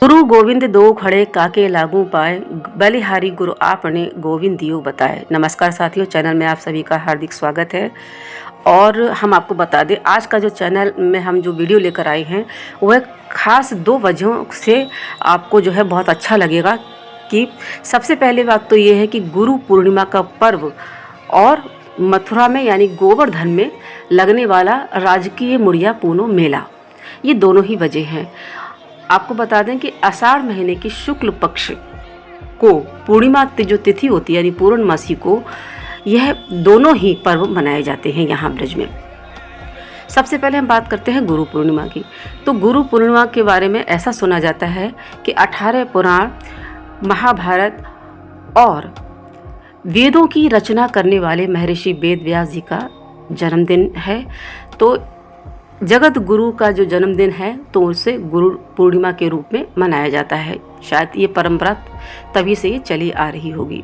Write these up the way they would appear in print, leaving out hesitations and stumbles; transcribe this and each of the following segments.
गुरु गोविंद दो खड़े काके लागू पाए, बलिहारी गुरु आपने गोविंद दियो बताए। नमस्कार साथियों, चैनल में आप सभी का हार्दिक स्वागत है। और हम आपको बता दें, आज का जो चैनल में हम जो वीडियो लेकर आए हैं वह खास दो वजहों से आपको जो है बहुत अच्छा लगेगा। कि सबसे पहले बात तो ये है कि गुरु पूर्णिमा का पर्व और मथुरा में यानी गोवर्धन में लगने वाला राजकीय मुड़िया पूनो मेला, ये दोनों ही वजह हैं। आपको बता दें कि आषाढ़ महीने की शुक्ल पक्ष को पूर्णिमा जो तिथि होती है यानी पूर्णमासी को यह दोनों ही पर्व मनाए जाते हैं यहाँ ब्रज में। सबसे पहले हम बात करते हैं गुरु पूर्णिमा की। तो गुरु पूर्णिमा के बारे में ऐसा सुना जाता है कि 18 पुराण, महाभारत और वेदों की रचना करने वाले महर्षि वेद व्यास जी का जन्मदिन है। तो जगत गुरु का जो जन्मदिन है तो उसे गुरु पूर्णिमा के रूप में मनाया जाता है। शायद ये परंपरा तभी से ये चली आ रही होगी।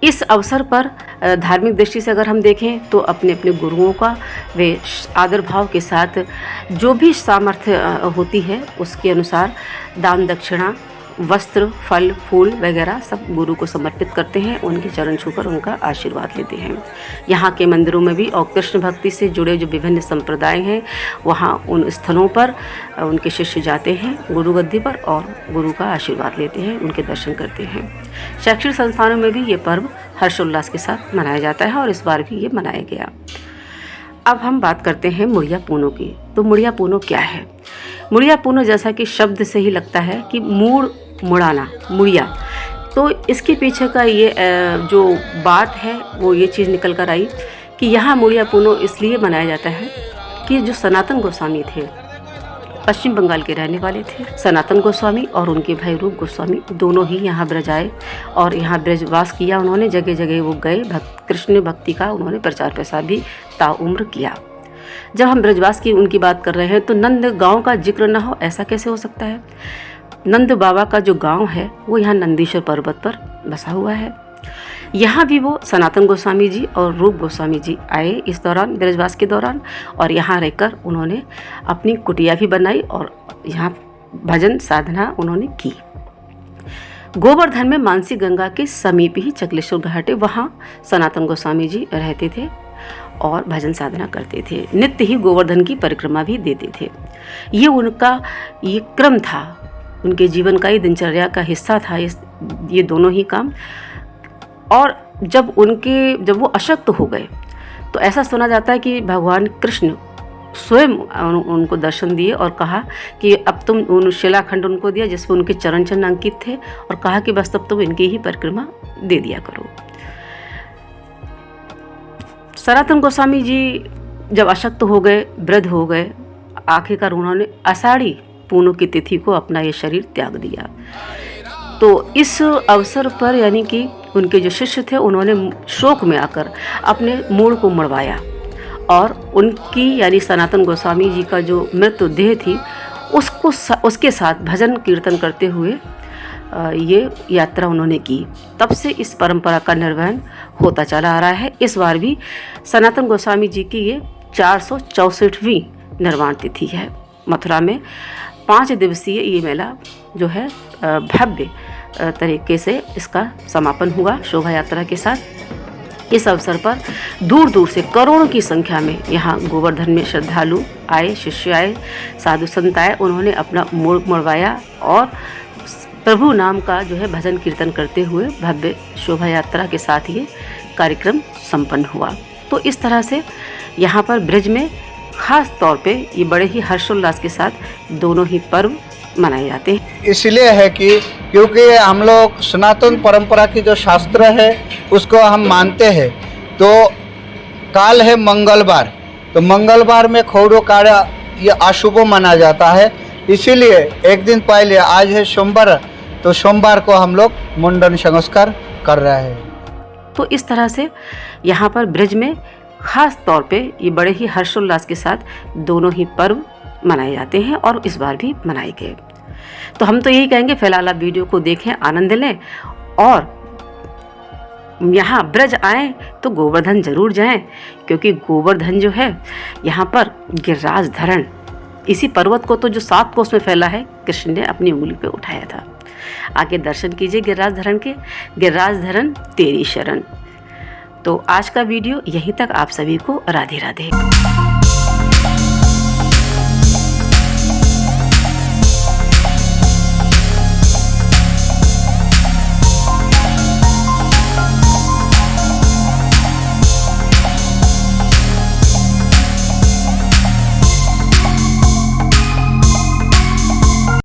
इस अवसर पर धार्मिक दृष्टि से अगर हम देखें तो अपने अपने गुरुओं का वे आदर भाव के साथ जो भी सामर्थ्य होती है उसके अनुसार दान दक्षिणा, वस्त्र, फल, फूल वगैरह सब गुरु को समर्पित करते हैं, उनके चरण छूकर उनका आशीर्वाद लेते हैं। यहाँ के मंदिरों में भी और कृष्ण भक्ति से जुड़े जो विभिन्न संप्रदाय हैं वहाँ उन स्थलों पर उनके शिष्य जाते हैं गुरु गद्दी पर और गुरु का आशीर्वाद लेते हैं, उनके दर्शन करते हैं। शैक्षणिक संस्थानों में भी ये पर्व हर्षोल्लास के साथ मनाया जाता है और इस बार भी ये मनाया गया। अब हम बात करते हैं मुड़िया पूनो की। तो मुड़िया पूनो क्या है? मुड़िया पूनो जैसा कि शब्द से ही लगता है कि मुड़ाना, मुड़िया। तो इसके पीछे का ये जो बात है वो ये चीज़ निकल कर आई कि यहाँ मुड़िया पूनो इसलिए मनाया जाता है कि जो सनातन गोस्वामी थे, पश्चिम बंगाल के रहने वाले थे। सनातन गोस्वामी और उनके भाई रूप गोस्वामी दोनों ही यहाँ ब्रज आए और यहाँ ब्रजवास किया उन्होंने। जगह जगह वो गए, कृष्ण भक्ति का उन्होंने प्रचार प्रसार भी ताउम्र किया। जब हम ब्रजवास की उनकी बात कर रहे हैं तो नंद गांव का जिक्र न हो, ऐसा कैसे हो सकता है? नंद बाबा का जो गांव है वो यहाँ नंदीश्वर पर्वत पर बसा हुआ है। यहाँ भी वो सनातन गोस्वामी जी और रूप गोस्वामी जी आए इस दौरान, ब्रजवास के दौरान, और यहाँ रहकर उन्होंने अपनी कुटिया भी बनाई और यहाँ भजन साधना उन्होंने की। गोवर्धन में मानसी गंगा के समीप ही चकलेश्वर घाट है, वहाँ सनातन गोस्वामी जी रहते थे और भजन साधना करते थे। नित्य ही गोवर्धन की परिक्रमा भी देते थे। ये उनका ये क्रम था, उनके जीवन का ही दिनचर्या का हिस्सा था ये दोनों ही काम। और जब वो अशक्त हो गए तो ऐसा सुना जाता है कि भगवान कृष्ण स्वयं उनको दर्शन दिए और कहा कि अब तुम उन शिलाखंड उनको दिया जिसमें उनके चरण चिन्ह अंकित थे और कहा कि बस तब तुम इनकी ही परिक्रमा दे दिया करो। सनातन गोस्वामी जी जब अशक्त हो गए, वृद्ध हो गए, आखिरकार उन्होंने आषाढ़ी पूनो की तिथि को अपना ये शरीर त्याग दिया। तो इस अवसर पर यानी कि उनके जो शिष्य थे उन्होंने शोक में आकर अपने मूल को मुड़वाया और उनकी यानी सनातन गोस्वामी जी का जो मृत्यु देह थी उसके साथ भजन कीर्तन करते हुए ये यात्रा उन्होंने की। तब से इस परंपरा का निर्वहन होता चला आ रहा है। इस बार भी सनातन गोस्वामी जी की ये 464वीं निर्वाण तिथि है। मथुरा में 5 दिवसीय ये मेला जो है भव्य तरीके से इसका समापन हुआ शोभा यात्रा के साथ। इस अवसर पर दूर दूर से करोड़ों की संख्या में यहाँ गोवर्धन में श्रद्धालु आए, शिष्य आए, साधु संत आए। उन्होंने अपना मूल मुड़वाया और प्रभु नाम का जो है भजन कीर्तन करते हुए भव्य शोभा यात्रा के साथ ये कार्यक्रम संपन्न हुआ। तो इस तरह से यहाँ पर ब्रज में खास तौर पे ये बड़े ही हर्षोल्लास के साथ दोनों ही पर्व मनाए जाते हैं। इसलिए है कि क्योंकि हम लोग सनातन परंपरा की जो शास्त्र है उसको हम मानते हैं। तो काल है मंगलवार, तो मंगलवार में खौड़ो काड़ा ये अशुभ माना जाता है। इसीलिए एक दिन पहले, आज है सोमवार, तो सोमवार को हम लोग मुंडन संस्कार कर रहे हैं। तो इस तरह से यहाँ पर ब्रज में खास तौर पे ये बड़े ही हर्षोल्लास के साथ दोनों ही पर्व मनाए जाते हैं और इस बार भी मनाए गए। तो हम तो यही कहेंगे, फिलहाल आप वीडियो को देखें, आनंद लें और यहाँ ब्रज आएँ तो गोवर्धन जरूर जाएं, क्योंकि गोवर्धन जो है यहाँ पर गिरिराज धरण, इसी पर्वत को तो जो 7 कोस में फैला है, कृष्ण ने अपनी उंगली पे उठाया था। आके दर्शन कीजिए गिरिराज धरण के। गिरिराज धरण तेरी शरण। तो आज का वीडियो यहीं तक। आप सभी को राधे राधे।